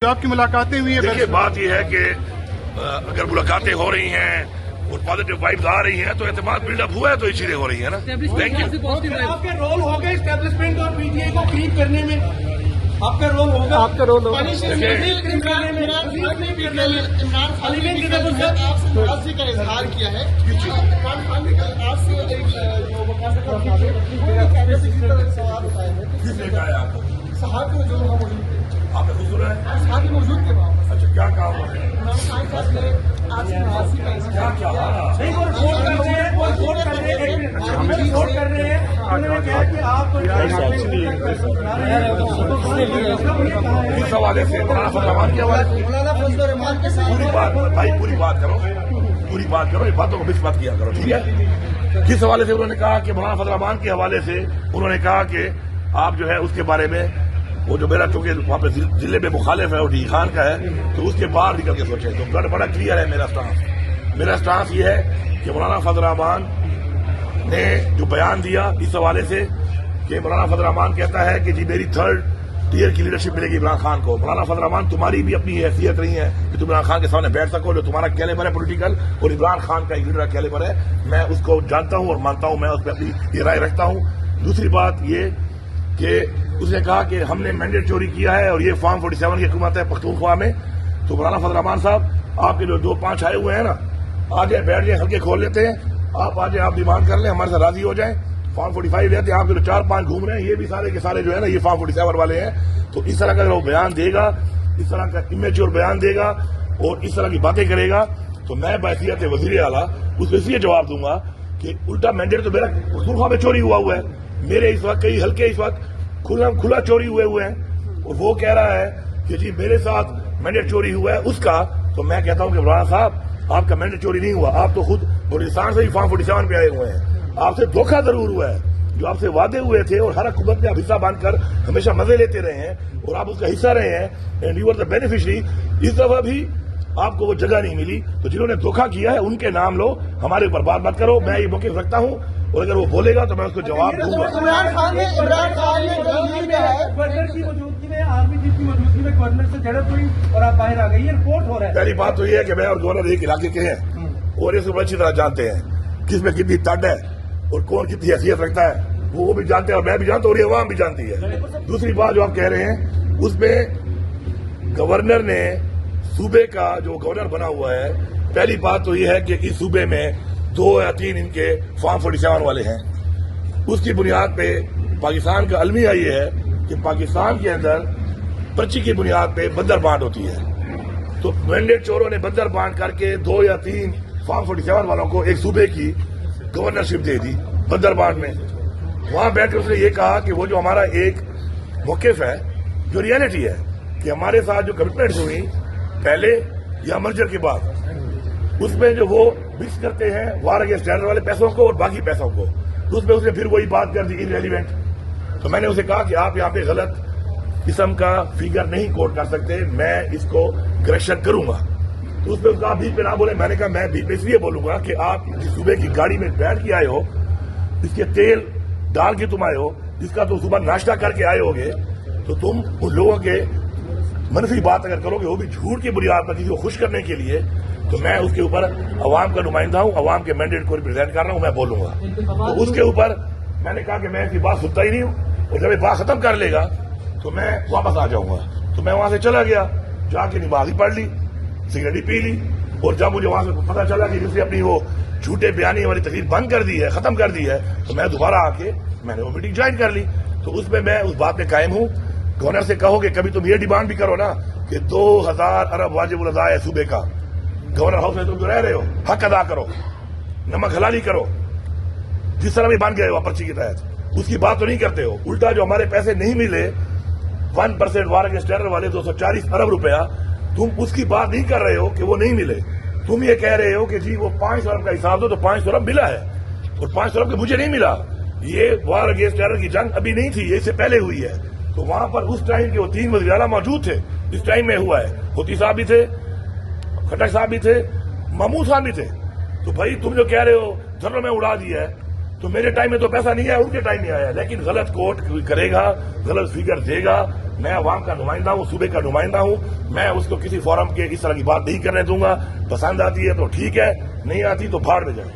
آپ کی ملاقاتیں ہوئی ہیں؟ دیکھیے بات یہ ہے کہ اگر ملاقاتیں ہو رہی ہیں اور پازیٹیو وائبز آ رہی ہیں تو اعتماد بلڈ اپ ہوا ہے تو یہ چیزیں ہو رہی ہیں نا. Thank you. آپ کا رول ہوگا اسٹیبلشمنٹ اور پی ٹی آئی کو کلین کرنے میں، آپ کا رول ہوگا. آپ کا رول ہوگا عمران خان سے کا اظہار کیا ہے. عمران خان نے آپ سے کس نے کہا ہے آپ کو؟ صحافی جو وہاں موجود تھے، آپ نے خود سنا ہے؟ صحافی موجود تھے وہاں. اچھا کیا کہا انہوں نے؟ عمران خان صاحب نے آپ سے ناراضگی کا اظہار کیا کیا. کیا؟ ووٹ کر رہے ہیں. انہوں نے کہا کہ آپ کس حوالے سے؟ مولانا فضل الرحمان کے حوالے سے؟ مولانا فضل الرحمان کے ساتھ پوری بات بھائی، پوری بات کرو، پوری بات کرو، یہ باتوں کو مکس مت کیا کرو، ٹھیک ہے؟ کس حوالے سے انہوں نے کہا کہ مولانا فضل الرحمان کے حوالے سے انہوں نے کہا کہ آپ جو ہے اس کے بارے میں وہ جو میرا چونکہ وہاں پہ ضلع میں مخالف ہے اور ڈی خان کا ہے تو اس کے باہر نکل کے سوچیں. تو بڑا کلیئر ہے میرا سٹانس یہ ہے کہ مولانا فضل الرحمان نے جو بیان دیا اس حوالے سے کہ مولانا فضل الرحمان کہتا ہے کہ جی میری تھرڈ ٹیئر کی لیڈرشپ ملے گی عمران خان کو. مولانا فضل الرحمان تمہاری بھی اپنی حیثیت نہیں ہے کہ تم عمران خان کے سامنے بیٹھ سکو. جو تمہارا کیلیبر ہے پولیٹیکل اور عمران خان کا ایک لیڈر کا کیلیبر ہے، میں اس کو جانتا ہوں اور مانتا ہوں، میں اس پہ اپنی یہ رائے رکھتا ہوں. دوسری بات یہ کہ اس نے کہا کہ ہم نے مینڈیٹ چوری کیا ہے اور یہ فارم 47 کی حکومت ہے پختونخوا میں. تو مولانا فضل الرحمان صاحب آپ کے جو 2-5 آئے ہوئے ہیں نا، آ جائیں بیٹھ جائیں، ہلکے کھول لیتے ہیں. آپ آ جائیں، آپ ڈیمانڈ کر لیں، ہمارے ساتھ راضی ہو جائیں. فارم 45 رہتے ہیں، آپ جو 4-5 گھوم رہے ہیں یہ بھی سارے کے سارے جو ہے نا یہ فارم 47 والے ہیں. تو اس طرح کا اگر وہ بیان دے گا، اس طرح کا امیچور بیان دے گا اور اس طرح کی باتیں کرے گا تو میں بحیثیت وزیر اعلیٰ اس کو اس لیے جواب دوں گا کہ الٹا مینڈیٹ تو میرا پختونخوا میں چوری ہوا ہے. میرے اس وقت کئی حلقے اس وقت کھلا چوری ہوئے ہیں اور وہ کہہ رہا ہے کہ جی میرے ساتھ مینڈیٹ چوری ہوا ہے اس کا. تو میں کہتا ہوں کہ مولانا صاحب آپ کا مینڈیٹ چوری نہیں ہوا، آپ تو خود بلوچستان سے ہی فارم 47 پہ آئے ہوئے ہیں. آپ سے دھوکہ ضرور ہوا ہے، جو آپ سے وعدے ہوئے تھے اور ہر حکومت میں آپ حصہ باندھ کر ہمیشہ مزے لیتے رہے ہیں اور آپ اس کا حصہ رہے ہیں and you are the beneficiary. اس دفعہ بھی آپ کو وہ جگہ نہیں ملی. تو جنہوں نے دھوکہ کیا ہے ان کے نام لو، ہمارے اوپر بات مت کرو. میں یہ موقف رکھتا ہوں اور اگر وہ بولے گا تو میں اس کو جواب دوں گا. عمران خان نے دلیل کیا ہے گورنر کی موجودگی میں، آرمی چیف کی موجودگی میں گورنر سے جھڑپ ہوئی اور آپ باہر آ گئی، یہ رپورٹ ہو رہا ہے. پہلی بات تو یہ ہے کہ میں اور گورنر ایک علاقے کے ہیں اور اس کو اچھی طرح جانتے ہیں کس میں کتنی تڈ ہے اور کون کتنی حیثیت رکھتا ہے. وہ بھی جانتے ہیں اور میں بھی جانتا ہوں اور یہ عوام بھی جانتی ہے. دوسری بات جو آپ کہہ رہے ہیں اس میں گورنر نے صوبے کا جو گورنر بنا ہوا ہے، پہلی بات تو یہ ہے کہ اس صوبے میں 2 یا 3 ان کے فارم 47 والے ہیں. اس کی بنیاد پہ پاکستان کا المیہ یہ ہے کہ پاکستان کے اندر پرچی کی بنیاد پہ بندر بانٹ ہوتی ہے. تو مینڈیٹ چوروں نے بندر بانٹ کر کے 2 یا 3 فارم 47 والوں کو ایک صوبے کی گورنرشپ دے دی بندر بانٹ میں. وہاں بیٹھ کر اس نے یہ کہا کہ وہ جو ہمارا ایک موقف ہے، جو ریئلٹی ہے کہ ہمارے ساتھ جو کمٹمنٹس ہوئی پہلے یا مرجر کے بعد، اس میں جو وہ مکس کرتے ہیں وار اگینسٹ ٹیرر والے پیسوں کو اور باقی پیسوں کو، تو اس میں اس نے پھر وہی بات کر دی انریلیونٹ. تو میں نے اسے کہا کہ آپ یہاں پہ غلط قسم کا فگر نہیں کوٹ کر سکتے، میں اس کو کریکشن کروں گا. تو اس پہ اس کا آپ بیچ پہ نہ بولے. میں نے کہا میں بیچ پہ اس لیے بولوں گا کہ آپ جس صوبے کی گاڑی میں بیٹھ کے آئے ہو، اس کے تیل ڈال کے تم آئے ہو، جس کا تم صبح ناشتہ کر کے آئے ہوگے، تو تم ان لوگوں کے منفی بات اگر کرو گے وہ بھی جھوٹ کی بنیاد پر کسی کو خوش کرنے کے لیے، تو میں اس کے اوپر عوام کا نمائندہ ہوں، عوام کے مینڈیٹ کو ریپرزینٹ کر رہا ہوں، میں بولوں گا. تو اس کے اوپر میں نے کہا کہ میں اس کی بات سنتا ہی نہیں ہوں اور جب یہ بات ختم کر لے گا تو میں واپس آ جاؤں گا. تو میں وہاں سے چلا گیا، جا کے نماز ہی پڑھ لی، سگریٹ ہی پی لی. اور جب مجھے وہاں سے پتا چلا کہ جس نے اپنی وہ جھوٹے بیانی والی تقریر بند کر دی ہے، ختم کر دی ہے، تو میں دوبارہ آ کے میں نے وہ میٹنگ جوائن کر لی. تو اس میں اس بات پہ قائم ہوں. گورنر سے کہو کہ کبھی تم یہ ڈیمانڈ بھی کرو نا کہ 2000 ارب واجب الادا ہے صوبے کا، گورنر ہاؤس میں تم جو رہ رہے ہو حق ادا کرو، نمک حلالی کرو، جس طرح بھی بن گئے ہو پرچی کے تحت. اس کی بات تو نہیں کرتے ہو. الٹا جو ہمارے پیسے نہیں ملے 1% وار اگینسٹ ٹیرر والے 240 ارب روپیہ، تم اس کی بات نہیں کر رہے ہو کہ وہ نہیں ملے. تم یہ کہہ رہے ہو کہ جی وہ 500 ارب کا حساب دو، تو 500 ارب ملا ہے اور 500 ارب کے مجھے نہیں ملا. یہ وار اگینسٹ ٹیرر کی جنگ ابھی نہیں تھی، یہ اس سے پہلے ہوئی ہے. تو وہاں پر اس ٹائم کے وہ 3 وزیر اعلیٰ موجود تھے اس ٹائم میں ہوا ہے. ہوتی صاحب بھی تھے، کھٹک صاحب بھی تھے، محمود صاحب بھی تھے. تو بھائی تم جو کہہ رہے ہو جنرل میں اڑا دیا ہے، تو میرے ٹائم میں تو پیسہ نہیں آیا، ان کے ٹائم میں آیا، لیکن غلط کوٹ کرے گا، غلط فگر دے گا. میں عوام کا نمائندہ ہوں، صوبے کا نمائندہ ہوں، میں اس کو کسی فورم کے اس طرح کی بات نہیں کرنے دوں گا. پسند آتی ہے تو ٹھیک ہے، نہیں آتی تو بھاڑ میں جائے.